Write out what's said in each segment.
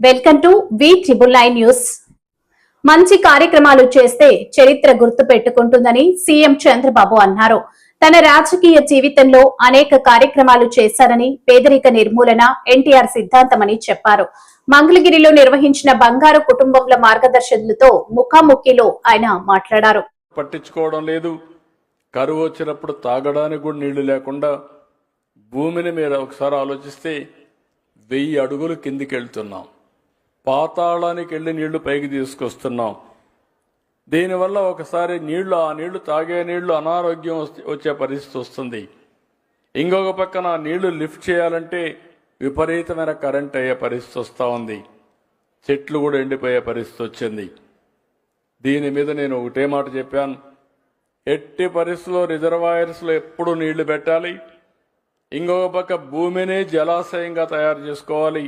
Welcome to V9 news. మంచి కార్యక్రమాలు చేస్తే చరిత్ర గుర్తు పెట్టుకుంటుందని సీఎం చంద్రబాబు అన్నారు. తన రాజకీయ జీవితంలో అనేక కార్యక్రమాలు చేశారని, పేదరిక నిర్మూలన ఎన్టీఆర్ సిద్ధాంతమని చెప్పారు. మంగళగిరిలో నిర్వహించిన బంగారు కుటుంబంల మార్గదర్శకులతో ముఖాముఖిలో ఆయన మాట్లాడారు. పట్టించుకోవడం లేదు. కరువు వచ్చినప్పుడు తాగడానికి కూడా నీళ్లు లేకుండా భూమిని మీరు ఒకసారి ఆలోచిస్తే 1000 అడుగులు కిందికి వెళ్తున్నాం. పాతాళానికి వెళ్ళి నీళ్లు పైకి తీసుకొస్తున్నాం. దీనివల్ల ఒకసారి ఆ నీళ్లు తాగే నీళ్లు అనారోగ్యం వచ్చే పరిస్థితి వస్తుంది. ఇంకొక పక్కన నీళ్లు లిఫ్ట్ చేయాలంటే విపరీతమైన కరెంట్ అయ్యే పరిస్థితి వస్తూ ఉంది. చెట్లు కూడా ఎండిపోయే పరిస్థితి వచ్చింది. దీని మీద నేను ఒకటే మాట చెప్పాను, ఎట్టి పరిస్థితుల్లో రిజర్వాయర్స్లో ఎప్పుడు నీళ్లు పెట్టాలి. ఇంకొక పక్క భూమిని జలాశయంగా తయారు చేసుకోవాలి.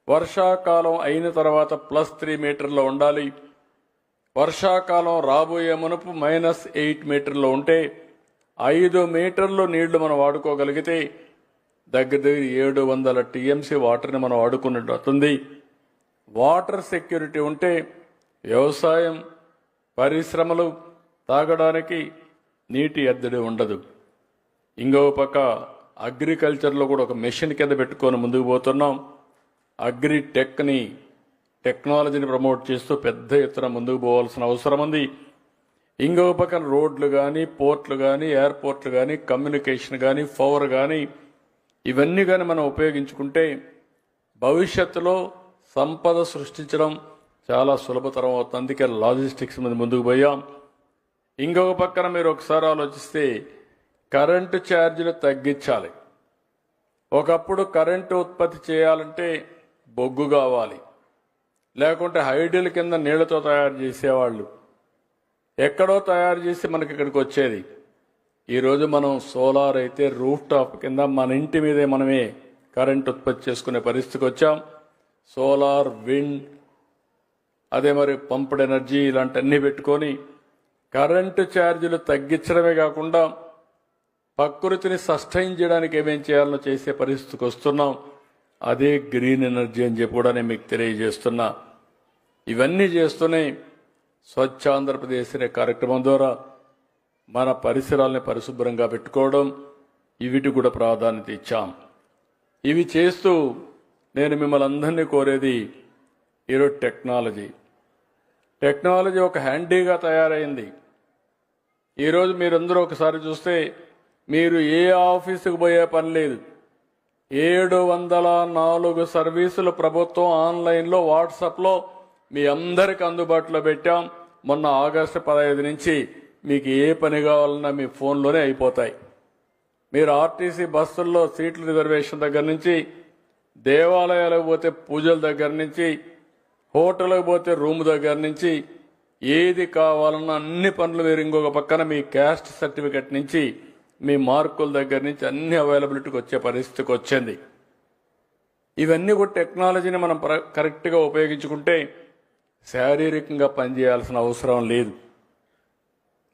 వర్షాకాలం అయిన తర్వాత +3 మీటర్లో ఉండాలి. వర్షాకాలం రాబోయే మునుపు -8 మీటర్లో ఉంటే 5 మీటర్లు నీళ్లు మనం వాడుకోగలిగితే దగ్గర 700 TMC వాటర్ని మనం వాడుకున్నట్టు అవుతుంది. వాటర్ సెక్యూరిటీ ఉంటే వ్యవసాయం, పరిశ్రమలు, తాగడానికి నీటి ఎద్దడి ఉండదు. ఇంకొక పక్క అగ్రికల్చర్లో కూడా ఒక మెషిన్ కింద పెట్టుకొని ముందుకు పోతున్నాం. టెక్నాలజీని ప్రమోట్ చేస్తూ పెద్ద ఎత్తున ముందుకు పోవాల్సిన అవసరం ఉంది. ఇంకొక పక్కన రోడ్లు కానీ, పోర్ట్లు కానీ, ఎయిర్పోర్ట్లు కానీ, కమ్యూనికేషన్ కానీ, పవర్ కానీ ఇవన్నీ కానీ మనం ఉపయోగించుకుంటే భవిష్యత్తులో సంపద సృష్టించడం చాలా సులభతరం అవుతుంది. అందుకే లాజిస్టిక్స్ మీద ముందుకు పోయాం. ఇంకొక పక్కన మీరు ఒకసారి ఆలోచిస్తే కరెంటు ఛార్జీలు తగ్గించాలి. ఒకప్పుడు కరెంటు ఉత్పత్తి చేయాలంటే బొగ్గు కావాలి, లేకుంటే హైడల్ కింద నీళ్లతో తయారు చేసేవాళ్ళు. ఎక్కడో తయారు చేసి మనకి ఇక్కడికి వచ్చేది. ఈరోజు మనం సోలార్ అయితే రూఫ్ టాప్ కింద మన ఇంటి మీదే మనమే కరెంట్ ఉత్పత్తి చేసుకునే పరిస్థితికి వచ్చాం. సోలార్, విండ్, అదే మరి పంప్డ్ ఎనర్జీ ఇలాంటివన్నీ పెట్టుకొని కరెంటు ఛార్జీలు తగ్గించడమే కాకుండా ప్రకృతిని సస్టైన్ చేయడానికి ఏమేం చేయాలో చేసే పరిస్థితికి వస్తున్నాం. అదే గ్రీన్ ఎనర్జీ అని చెప్పి కూడా నేను మీకు తెలియజేస్తున్నా. ఇవన్నీ చేస్తూనే స్వచ్ఛ ఆంధ్రప్రదేశ్ అనే కార్యక్రమం ద్వారా మన పరిసరాలని పరిశుభ్రంగా పెట్టుకోవడం, వీటికి కూడా ప్రాధాన్యత ఇచ్చాం. ఇవి చేస్తూ నేను మిమ్మల్ని అందరినీ కోరేది, ఈరోజు టెక్నాలజీ ఒక హ్యాండీగా తయారైంది. ఈరోజు మీరందరూ ఒకసారి చూస్తే మీరు ఏ ఆఫీసుకు పోయే పని లేదు. 704 సర్వీసులు ప్రభుత్వం ఆన్లైన్లో, వాట్సాప్లో మీ అందరికి అందుబాటులో పెట్టాం. మొన్న ఆగస్టు 15 నుంచి మీకు ఏ పని కావాలన్నా మీ ఫోన్లోనే అయిపోతాయి. మీరు ఆర్టీసీ బస్సుల్లో సీట్ల రిజర్వేషన్ దగ్గర నుంచి, దేవాలయాలకు పోతే పూజల దగ్గర నుంచి, హోటల్కి పోతే రూమ్ దగ్గర నుంచి ఏది కావాలన్నా అన్ని పనులు మీరు ఇంకొక పక్కన మీ క్యాస్ట్ సర్టిఫికెట్ నుంచి, మీ మార్కుల దగ్గర నుంచి అన్ని అవైలబిలిటీకి వచ్చే పరిస్థితికి వచ్చింది. ఇవన్నీ కూడా టెక్నాలజీని మనం కరెక్ట్గా ఉపయోగించుకుంటే శారీరకంగా పనిచేయాల్సిన అవసరం లేదు.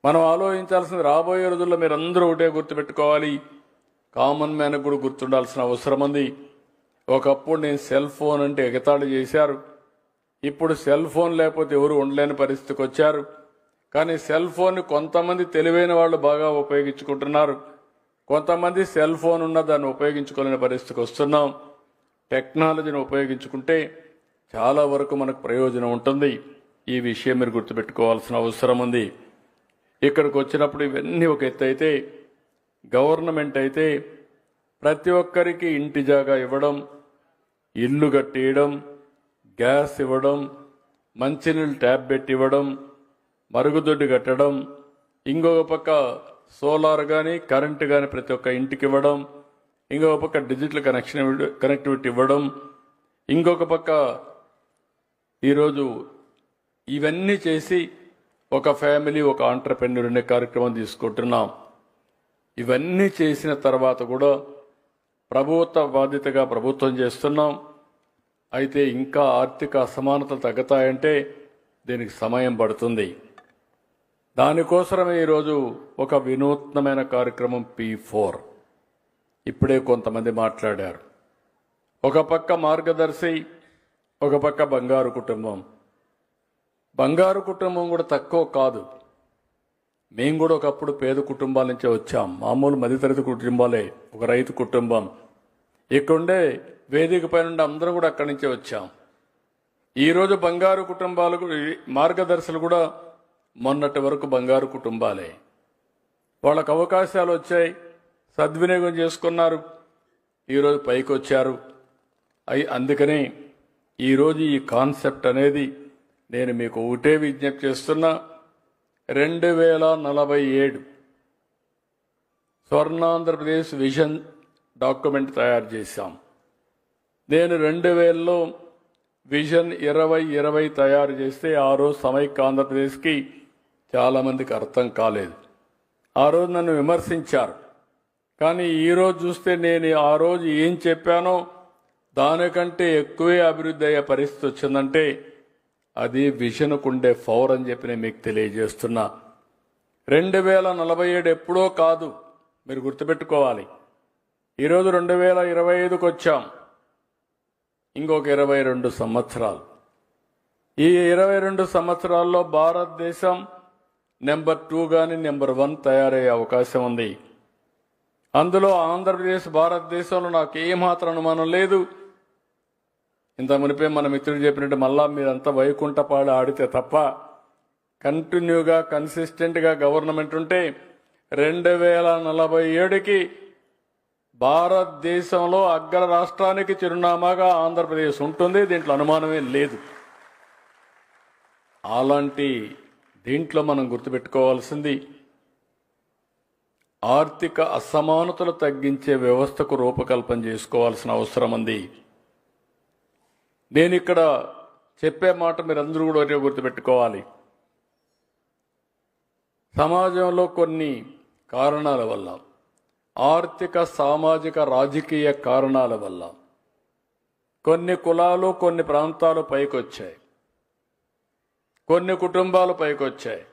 మనం ఆలోచించాల్సింది, రాబోయే రోజుల్లో మీరు అందరూ ఒకటే గుర్తుపెట్టుకోవాలి, కామన్ మ్యాన్కి కూడా గుర్తుండాల్సిన అవసరం ఉంది. ఒకప్పుడు నేను సెల్ ఫోన్ అంటే ఎగతాళి చేశారు. ఇప్పుడు సెల్ ఫోన్ లేకపోతే ఎవరు ఉండలేని పరిస్థితికి వచ్చారు. కానీ సెల్ ఫోన్ కొంతమంది తెలివైన వాళ్ళు బాగా ఉపయోగించుకుంటున్నారు, కొంతమంది సెల్ ఫోన్ ఉన్న దాన్ని ఉపయోగించుకోలేని పరిస్థితికి వస్తున్నాం. టెక్నాలజీని ఉపయోగించుకుంటే చాలా వరకు మనకు ప్రయోజనం ఉంటుంది. ఈ విషయం మీరు గుర్తుపెట్టుకోవాల్సిన అవసరం ఉంది. ఇక్కడికి వచ్చినప్పుడు ఇవన్నీ ఒక ఎత్తు అయితే, గవర్నమెంట్ అయితే ప్రతి ఒక్కరికి ఇంటి జాగా ఇవ్వడం, ఇల్లు కట్టేయడం, గ్యాస్ ఇవ్వడం, మంచినీళ్ళు ట్యాప్ పెట్టి ఇవ్వడం, మరుగుదొడ్డి కట్టడం, ఇంకొక పక్క సోలార్ కానీ కరెంటు కానీ ప్రతి ఒక్క ఇంటికి ఇవ్వడం, ఇంకొక పక్క డిజిటల్ కనెక్టివిటీ ఇవ్వడం, ఇంకొక పక్క ఈరోజు ఇవన్నీ చేసి ఒక ఫ్యామిలీ, ఒక ఆంటర్‌ప్రెన్యూర్ అనే కార్యక్రమం తీసుకుంటున్నాం. ఇవన్నీ చేసిన తర్వాత కూడా ప్రభుత్వ బాధ్యతగా ప్రభుత్వం చేస్తున్నాం. అయితే ఇంకా ఆర్థిక అసమానతలు తగ్గుతాయంటే దీనికి సమయం పడుతుంది. దానికోసమే ఈరోజు ఒక వినూత్నమైన కార్యక్రమం P4 ఇప్పుడే కొంతమంది మాట్లాడారు. ఒక పక్క మార్గదర్శి, ఒక పక్క బంగారు కుటుంబం. బంగారు కుటుంబం కూడా తక్కువ కాదు. మేము కూడా ఒకప్పుడు పేద కుటుంబాల నుంచి వచ్చాం. మామూలు మధ్యతరగతి కుటుంబాలే, ఒక రైతు కుటుంబం. ఇక్కడుండే వేదిక పైన అందరం కూడా అక్కడి నుంచే వచ్చాం. ఈరోజు బంగారు కుటుంబాలకు మార్గదర్శులు కూడా మొన్నటి వరకు బంగారు కుటుంబాలే. వాళ్ళకు అవకాశాలు వచ్చాయి, సద్వినియోగం చేసుకున్నారు, ఈరోజు పైకి వచ్చారు. అందుకని ఈరోజు ఈ కాన్సెప్ట్ అనేది నేను మీకు ఒకటే విజ్ఞప్తి చేస్తున్నా. 2047 స్వర్ణాంధ్రప్రదేశ్ విజన్ డాక్యుమెంట్ తయారు చేశాం. నేను 2000లో విజన్ 2020 తయారు చేస్తే ఆ రోజు సమైక్య ఆంధ్రప్రదేశ్కి చాలామందికి అర్థం కాలేదు. ఆ రోజు నన్ను విమర్శించారు. కానీ ఈరోజు చూస్తే నేను ఆ రోజు ఏం చెప్పానో దానికంటే ఎక్కువే అభివృద్ధి అయ్యే పరిస్థితి వచ్చిందంటే అది విజన్కు ఉండే పవర్ అని చెప్పి నేను మీకు తెలియజేస్తున్నా. 2047 ఎప్పుడో కాదు, మీరు గుర్తుపెట్టుకోవాలి. ఈరోజు 2025కు వచ్చాం. ఇంకొక 22 సంవత్సరాలు. ఈ 22 సంవత్సరాల్లో భారతదేశం నెంబర్ 2 కానీ నెంబర్ 1 తయారయ్యే అవకాశం ఉంది. అందులో ఆంధ్రప్రదేశ్ భారతదేశంలో నాకు ఏమాత్రం అనుమానం లేదు. ఇంత మునిపే మన మిత్రుడు చెప్పినట్టు మళ్ళా మీరంతా వైకుంఠపాడు ఆడితే తప్ప కంటిన్యూగా కన్సిస్టెంట్గా గవర్నమెంట్ ఉంటే 2047కి భారతదేశంలో అగ్ర రాష్ట్రానికి చిరునామాగా ఆంధ్రప్రదేశ్ ఉంటుంది. దీంట్లో అనుమానమే లేదు. అలాంటి దీంట్లో మనం గుర్తుపెట్టుకోవాల్సింది ఆర్థిక అసమానతలు తగ్గించే వ్యవస్థకు రూపకల్పన చేసుకోవాల్సిన అవసరం ఉంది. నేను ఇక్కడ చెప్పే మాట మీరందరూ కూడా ఒకటే గుర్తుపెట్టుకోవాలి. సమాజంలో కొన్ని కారణాల వల్ల, ఆర్థిక సామాజిక రాజకీయ కారణాల వల్ల కొన్ని కులాలు కొన్ని ప్రాంతాలు పైకొచ్చాయి, కొన్ని కుటుంబాలు పైకొచ్చాయి.